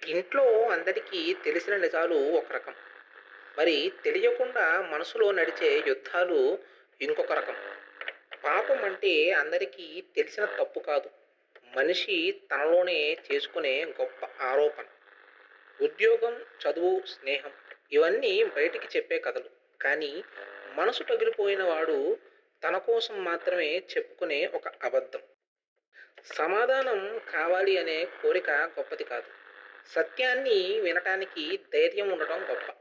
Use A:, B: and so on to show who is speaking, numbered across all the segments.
A: ఇంట్లో అందరికీ తెలిసిన నిజాలు ఒక రకం. మరి తెలియకుండా మనసులో నడిచే యుద్ధాలు ఇంకొక రకం. పాపం అంటే అందరికీ తెలిసిన తప్పు కాదు. మనిషి తనలోనే చేసుకునే గొప్ప ఆరోపణ. ఉద్యోగం, చదువు, స్నేహం ఇవన్నీ బయటికి చెప్పే కథలు. కానీ మనసు పగిలిపోయిన వాడు తన కోసం మాత్రమే చెప్పుకునే ఒక అబద్ధం. సమాధానం కావాలి అనే కోరిక గొప్పది కాదు. సత్యాన్ని వినటానికి ధైర్యం ఉండటం గొప్ప.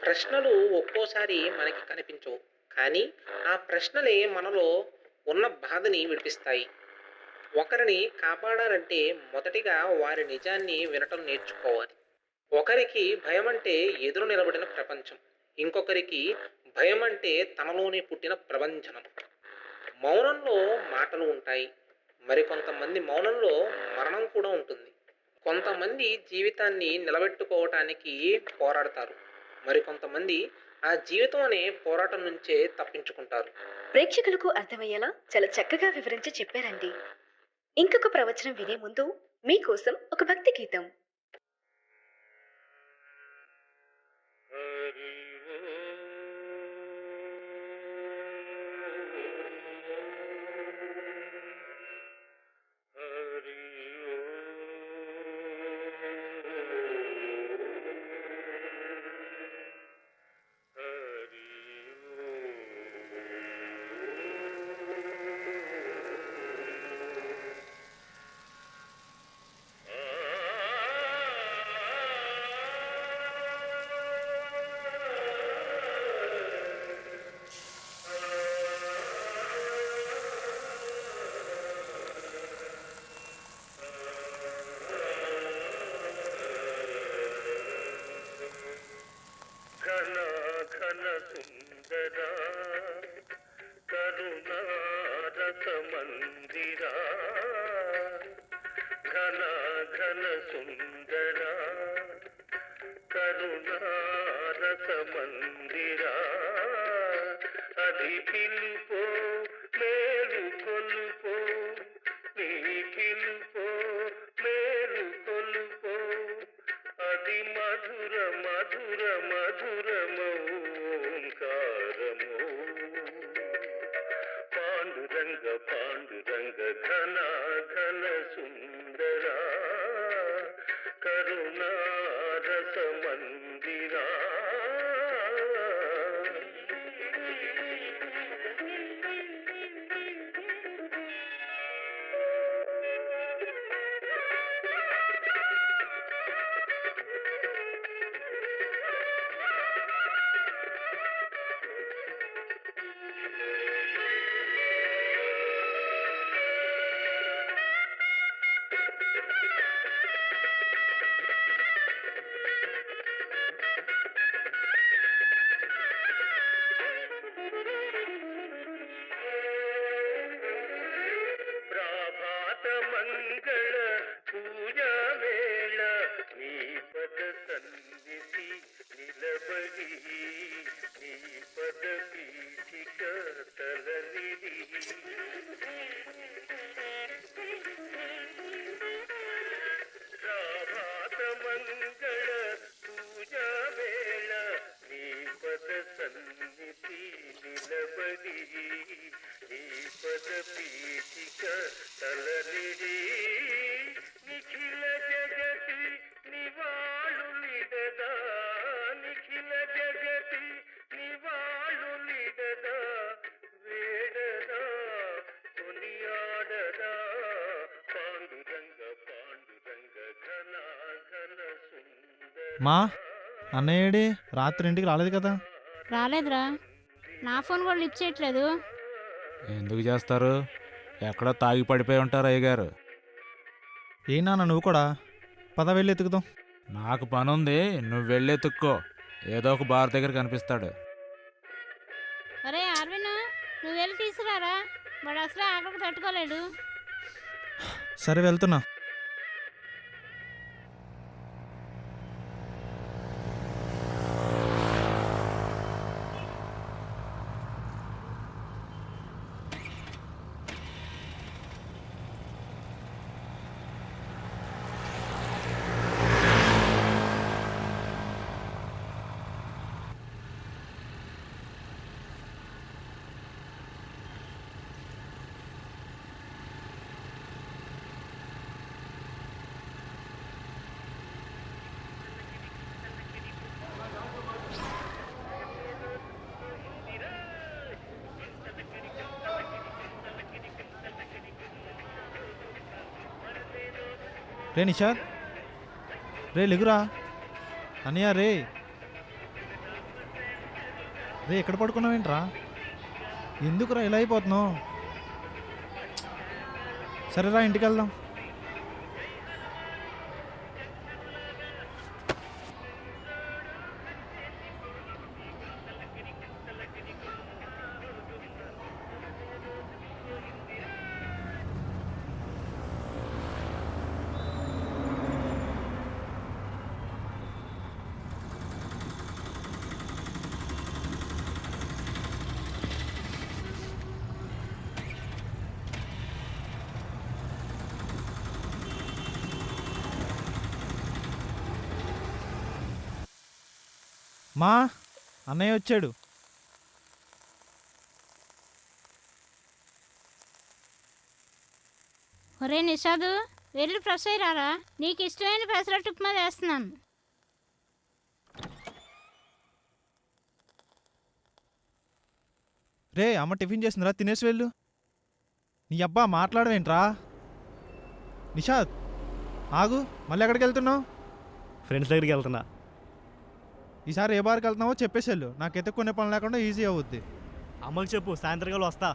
A: ప్రశ్నలు ఒక్కోసారి మనకి కనిపించవు. కానీ ఆ ప్రశ్నలే మనలో ఉన్న బాధని విడిపిస్తాయి. ఒకరిని కాపాడాలంటే మొదటిగా వారి నిజాన్ని వినటం నేర్చుకోవాలి. ఒకరికి భయమంటే ఎదురు నిలబడిన ప్రపంచం. ఇంకొకరికి భయమంటే తనలోనే పుట్టిన ప్రభంజనం. మౌనంలో మాటలు ఉంటాయి. మరికొంతమంది మౌనంలో మరణం కూడా ఉంటుంది. కొంతమంది జీవితాన్ని నిలబెట్టుకోవటానికి పోరాడతారు. మరికొంతమంది ఆ జీవితం అనే పోరాటం నుంచే తప్పించుకుంటారు.
B: ప్రేక్షకులకు అర్థమయ్యేలా చాలా చక్కగా వివరించి చెప్పారండి. ఇంకొక ప్రవచనం వినే ముందు మీకోసం ఒక భక్తి గీతం.
C: సుందరా కరుణారస మందిరా ఘన ఘన సుందరా కరుణారస మందిరా అది పిలుపో మేలు కొలుపో నీ పిలుపో మేలు కొలుపో అది మధుర మధుర మధురమౌంకారము పాండురంగ పాండురంగ ఘన ఘన సుందరా కరుణారస మందిరా మంగళ పూజా వేళ నీ పద సన్నిధి నిలబడి నీ పద పీఠిక తలనిది ప్రభాత మంగళ పూజా వేళ నీ పద సన్నిధి నిలబడి నీ పద పీఠిక తలనిడి నిఖిల జగతి నివాళులిడదా నిఖిల జగతి నివాళులిడదా వేడదా కొనియాడదా పాండురంగ పాండురంగ ఘన ఘన సుందర.
D: మా అన్నయ్యేడి రాత్రి ఇంటికి రాలేదు కదా?
E: రాలేదురా, నా ఫోన్ కూడా లిఫ్ట్ చేయట్లేదు.
F: ఎందుకు చేస్తారు? ఎక్కడో తాగి పడిపోయి ఉంటారు అయ్యగారు.
D: ఏ నాన్న నువ్వు కూడా పద వెళ్ళి ఎత్తుకుదాం.
F: నాకు పని ఉంది, నువ్వు వెళ్ళి ఎత్తుక్కో. ఏదో ఒక బార్ దగ్గర కనిపిస్తాడు.
E: అరే అరవింద్, నువ్వు వెళ్ళి తీసుకురారా, వాడు అసలు ఆకలికి తట్టుకోలేడు.
D: సరే వెళ్తున్నా. రే నిషాద్, రే లెగురా. అన్నయ్య రే, రే ఎక్కడ పడుకున్నావేంట్రా? ఎందుకురా ఇలా అయిపోతున్నావు? సరేరా ఇంటికి వెళ్దాం. మా అన్నయ్య వచ్చాడు.
E: ఒరే నిషాదు, వెళ్ళి ఫ్రెష్ అయ్యారా? నీకు ఇష్టమైన పెసరట్టు ఉప్మా వేస్తున్నాను.
D: రే అమ్మ టిఫిన్ చేసిందిరా, తినేసి వెళ్ళు. నీ అబ్బా మాట్లాడవేంట్రా? నిషాద్ ఆగు, మళ్ళీ ఎక్కడికి వెళ్తున్నావు?
G: ఫ్రెండ్స్ దగ్గరికి వెళ్తున్నా.
D: ఈసారి ఏ బార్కి వెళ్తున్నావో చెప్పేసి వెళ్ళు. నాకైతే కొన్ని పని లేకుండా ఈజీ అవుద్ది.
G: అమ్మకి చెప్పు, సాయంత్రం వస్తా.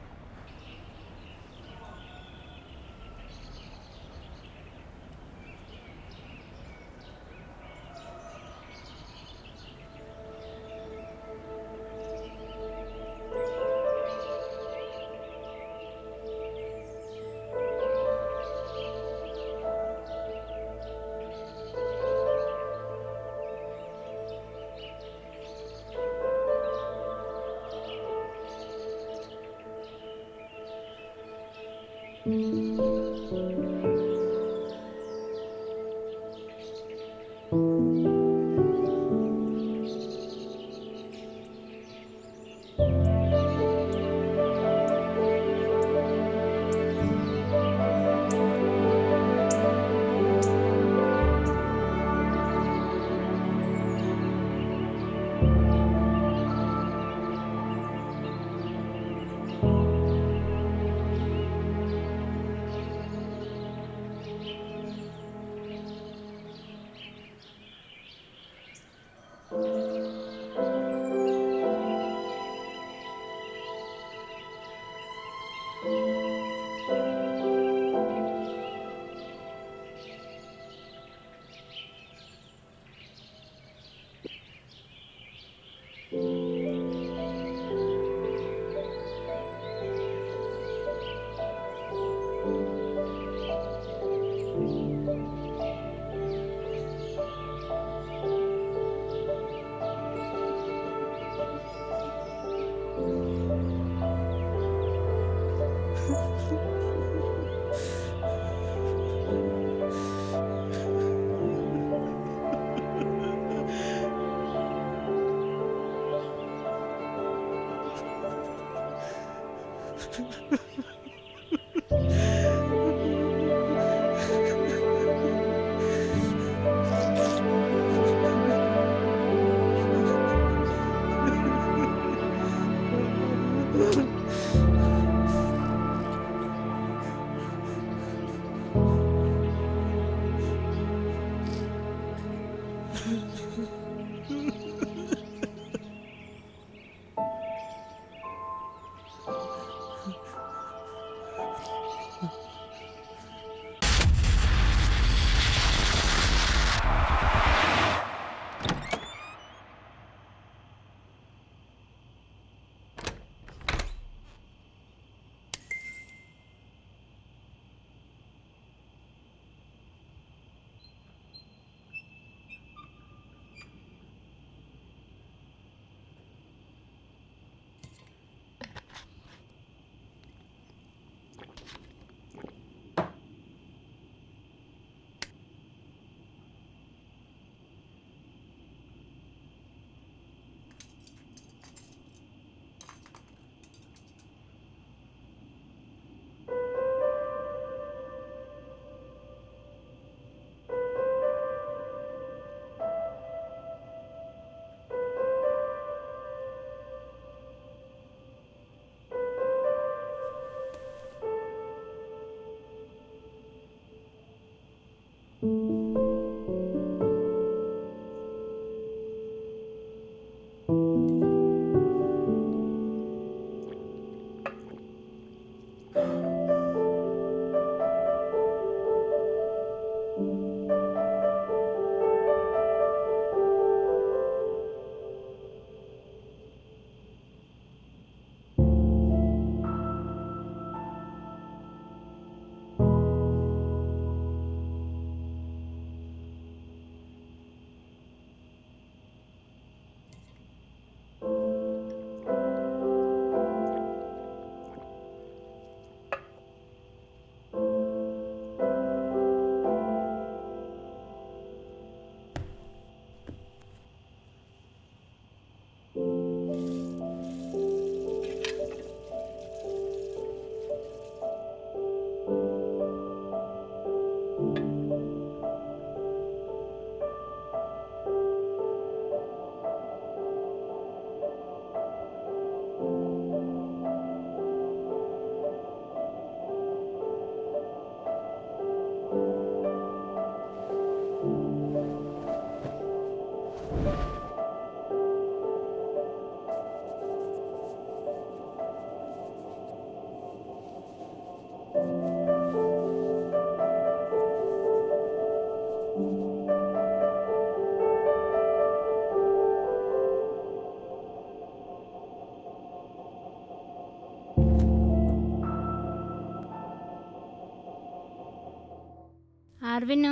E: ఆర్విన్,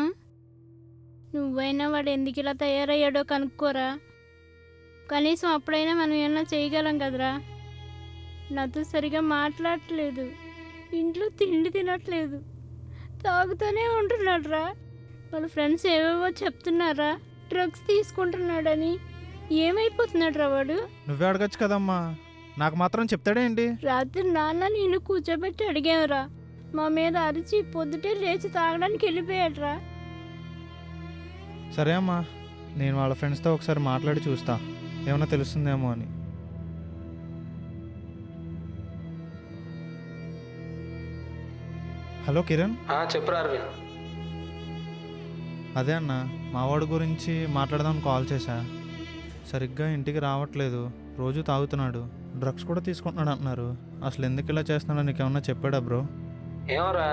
E: నువ్వైనా వాడు ఎందుకు ఇలా తయారయ్యాడో కనుక్కోరా. కనీసం అప్పుడైనా మనం ఏమన్నా చేయగలం కదరా. నాతో సరిగా మాట్లాడట్లేదు, ఇంట్లో తిండి తినట్లేదు, తాగుతూనే ఉంటున్నాడు రా. వాళ్ళ ఫ్రెండ్స్ ఏవేవో చెప్తున్నారా డ్రగ్స్ తీసుకుంటున్నాడని. ఏమైపోతున్నాడు రా వాడు.
D: నువ్వే అడగచ్చు కదమ్మా, నాకు మాత్రం చెప్తాడేంటి?
E: రాత్రి నాన్న నేను కూర్చోబెట్టి అడిగావురా, మా మీద అరిచి పొద్దుటే లేచి తాగడానికి వెళ్ళిపోయాడురా.
D: సరే అమ్మా, నేను వాళ్ళ ఫ్రెండ్స్తో ఒకసారి మాట్లాడి చూస్తా, ఏమైనా తెలుస్తుందేమో అని. హలో కిరణ్.
A: చెప్పురా అరవింద్.
D: అదే అన్న, మావాడు గురించి మాట్లాడదామని కాల్ చేశా. సరిగ్గా ఇంటికి రావట్లేదు, రోజు తాగుతున్నాడు, డ్రగ్స్ కూడా తీసుకుంటున్నాడు అంటున్నారు. అసలు ఎందుకు ఇలా చేస్తున్నాడో నీకేమన్నా చెప్పాడా బ్రో?
A: ఏమోరా,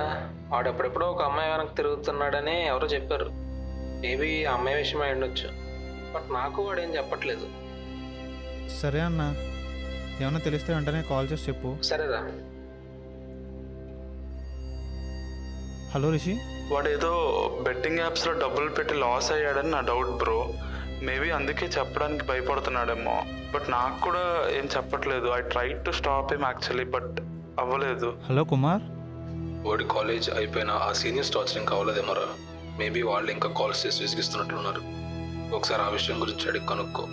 A: వాడు ఎప్పుడెప్పుడో ఒక అమ్మాయి వెనక్కి తిరుగుతున్నాడని ఎవరో చెప్పారు. మేబీ ఆ అమ్మాయి విషయం అయి ఉండొచ్చు, బట్ నాకు వాడు ఏం చెప్పట్లేదు.
D: సరే అన్న, ఏమన్నా తెలిస్తే వెంటనే కాల్ చేసి చెప్పు.
A: సరేరా.
D: హలో రిషి.
H: వాడేదో బెట్టింగ్ యాప్స్లో డబ్బులు పెట్టి లాస్ అయ్యాడని నా డౌట్ బ్రో. మేబీ అందుకే చెప్పడానికి భయపడుతున్నాడేమో, బట్ నాకు కూడా ఏం చెప్పట్లేదు. I try to stop him actually, but అవ్వలేదు.
D: హలో కుమార్.
I: వాడి కాలేజ్ అయిపోయిన ఆ సీనియర్స్ టార్చర్ ఇంకా అవ్వలేదేమోరా. మేబీ వాళ్ళు ఇంకా కాల్స్ చేసి విసిగిస్తున్నట్లున్నారు. ఒకసారి ఆ విషయం గురించి అడిగి కనుక్కో.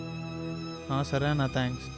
D: సరే అన్న, థ్యాంక్స్.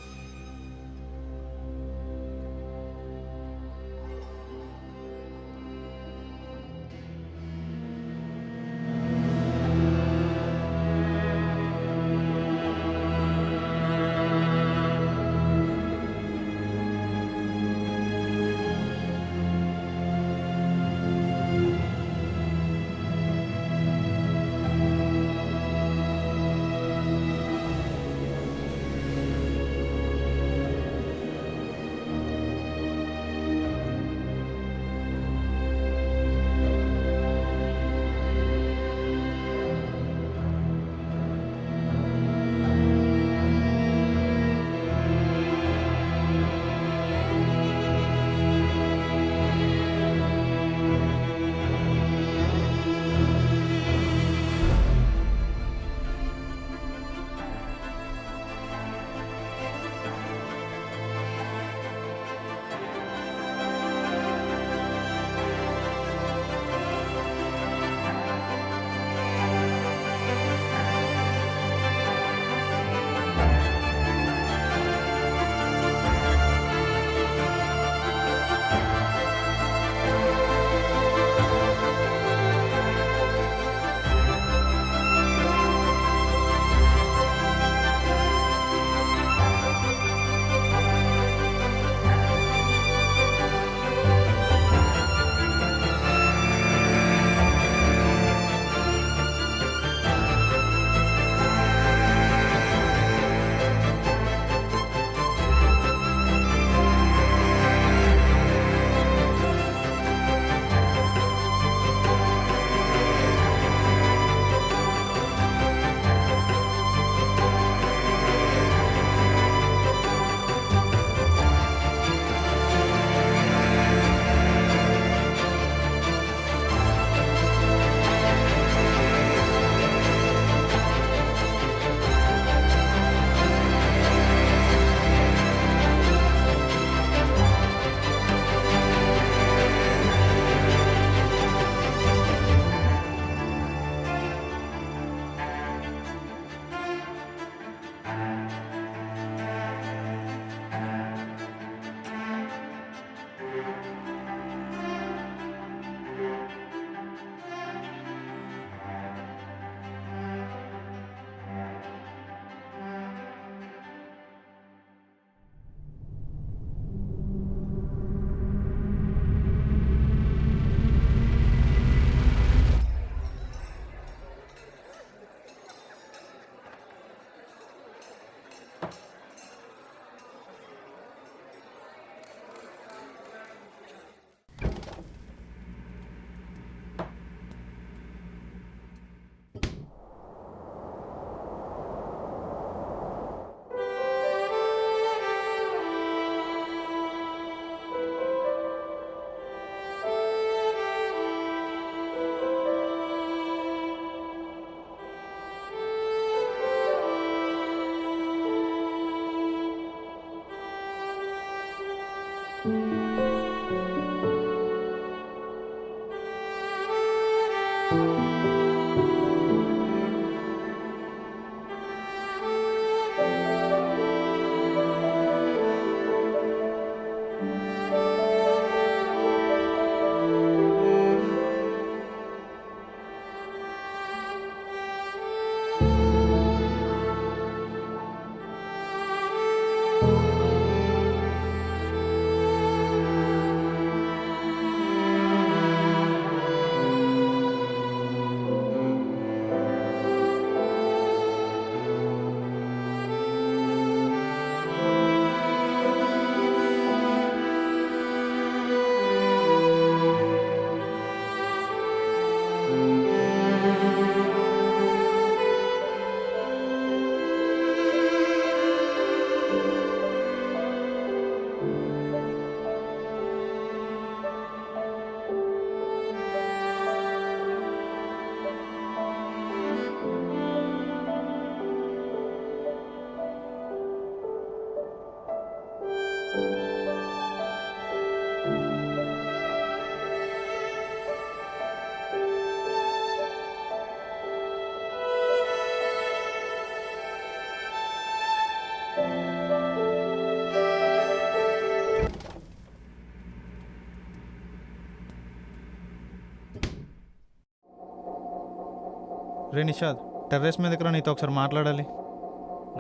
D: రే నిషాద్, టెర్రస్ మీదకి రా, నీతో ఒకసారి మాట్లాడాలి.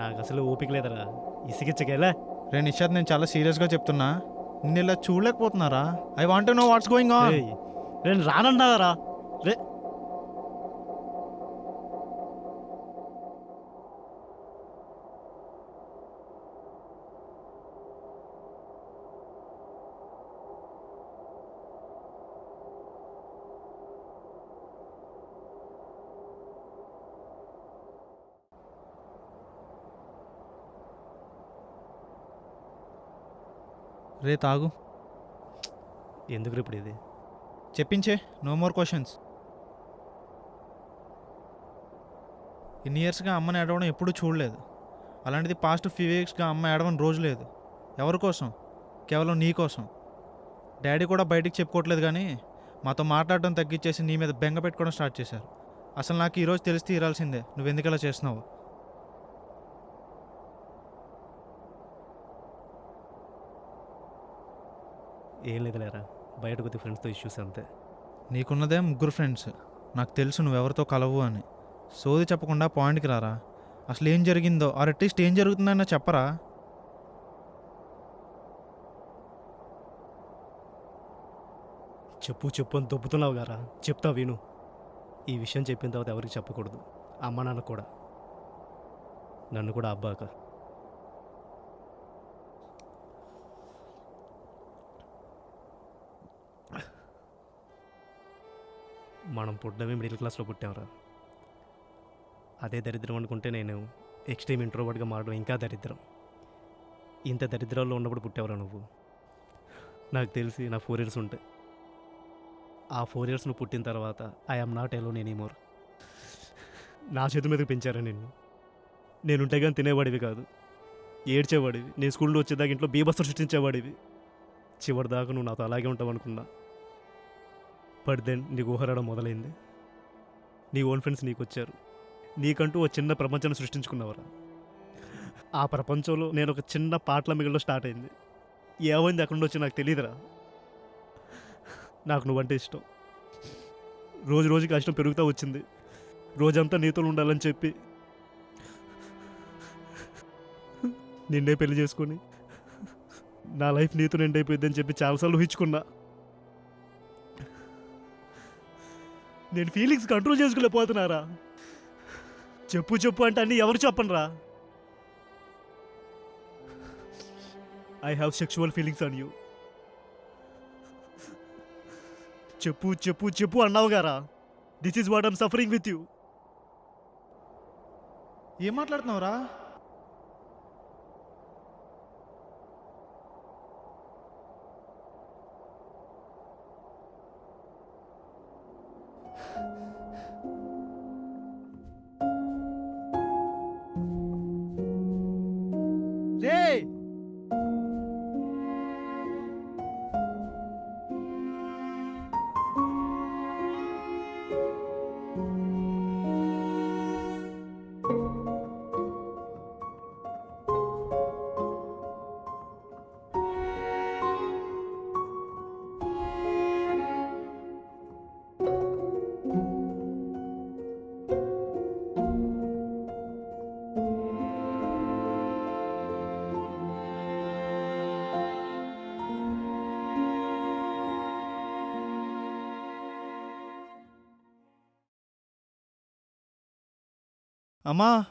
G: నాకు అసలు ఓపిక లేదరా, ఇసిగిచ్చకేలా.
D: రే నిషాద్, నేను చాలా సీరియస్గా చెప్తున్నా, నిన్ను ఇలా చూడలేకపోతున్నారా? I want know what's going on.
G: నేను రానన్నారా రే?
D: రే తాగు,
G: ఎందుకు ఇప్పుడు ఇది?
D: చెప్పించే, నో మోర్ క్వశ్చన్స్. ఇన్ని ఇయర్స్గా అమ్మని ఏడవడం ఎప్పుడూ చూడలేదు. అలాంటిది పాస్ట్ ఫ్యూ వీక్స్గా అమ్మ ఏడవని రోజు లేదు. ఎవరి కోసం? కేవలం నీ కోసం. డాడీ కూడా బయటికి చెప్పుకోవట్లేదు, కానీ మాతో మాట్లాడడం తగ్గించేసి నీ మీద బెంగ పెట్టుకోవడం స్టార్ట్ చేశారు. అసలు నాకు ఈరోజు తెలిసి తీరాల్సిందే, నువ్వెందుకు ఇలా చేస్తున్నావు.
G: ఏం లేదులేరా, బయట కొద్ది ఫ్రెండ్స్తో ఇష్యూస్ అంతే.
D: నీకున్నదే 3 ఫ్రెండ్స్. నాకు తెలుసు నువ్వెవరితో కలవు అని. సోది చెప్పకుండా పాయింట్కి రారా. అసలు ఏం జరిగిందో, ఆర్ అట్లీస్ట్ ఏం జరుగుతుందన్నా చెప్పరా.
G: చెప్పు చెప్పు అని దొబ్బుతున్నావు గారా, చెప్తా విను. ఈ విషయం చెప్పిన తర్వాత ఎవరికి చెప్పకూడదు, అమ్మ నాన్న కూడా, నన్ను కూడా అబ్బాక. మనం పుట్టడమే మిడిల్ క్లాస్లో పుట్టాంరా. అదే దరిద్రం అనుకుంటే నేను ఎక్స్ట్రీమ్ ఇంట్రోవర్ట్గా మారడం ఇంకా దరిద్రం. ఇంత దరిద్రాల్లో ఉన్నప్పుడు పుట్టావురా నువ్వు. నాకు తెలిసి నా 4 years ఉంటాయి. ఆ 4 years నువ్వు పుట్టిన తర్వాత ఐఎమ్ నాట్ ఎలోన్ ఎనీమోర్. నా చేతి మీదకి పెంచారా నిన్ను. నేనుంటే కానీ తినేవాడివి కాదు, ఏడ్చేవాడివి. నేను స్కూల్లో వచ్చేదాకా ఇంట్లో బీభత్సం సృష్టించేవాడివి. చివరిదాకా నువ్వు నాతో అలాగే ఉంటావు అనుకున్నా. బట్ దెన్ నీకు ఊహరాడడం మొదలైంది. నీ ఓన్ ఫ్రెండ్స్ నీకు వచ్చారు. నీకంటూ ఓ చిన్న ప్రపంచాన్ని సృష్టించుకున్నావరా. ఆ ప్రపంచంలో నేను ఒక చిన్న పాటల మిగిలిలో స్టార్ట్ అయింది. ఏమైంది అక్కడ నుండి వచ్చి నాకు తెలియదురా. నాకు నువ్వంటే ఇష్టం. రోజు రోజుకి ఇష్టం పెరుగుతూ వచ్చింది. రోజంతా నీతో ఉండాలని చెప్పి నిన్నే పెళ్లి చేసుకొని నా లైఫ్ నీతో ఎండ్ అయిపోయిందని చెప్పి చాలాసార్లు ఊహించుకున్నా. నేను ఫీలింగ్స్ కంట్రోల్ చేసుకోలేకపోతున్నారా. చెప్పు చెప్పు అంటే అన్నీ ఎవరు చెప్పనరా. I have sexual feelings on you. చెప్పు చెప్పు చెప్పు అన్నావు గారా. This is what I'm suffering with you.
D: ఏం మాట్లాడుతున్నావురా? రే అమ్మా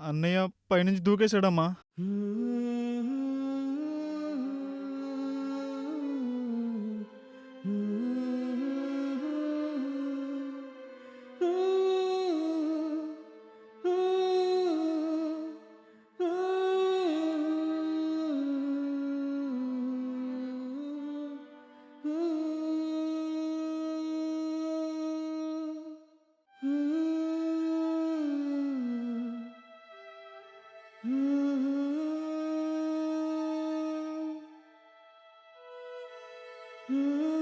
D: అన్నయ్య పైనుంచి దూకేశాడమ్మా.
J: Hmm.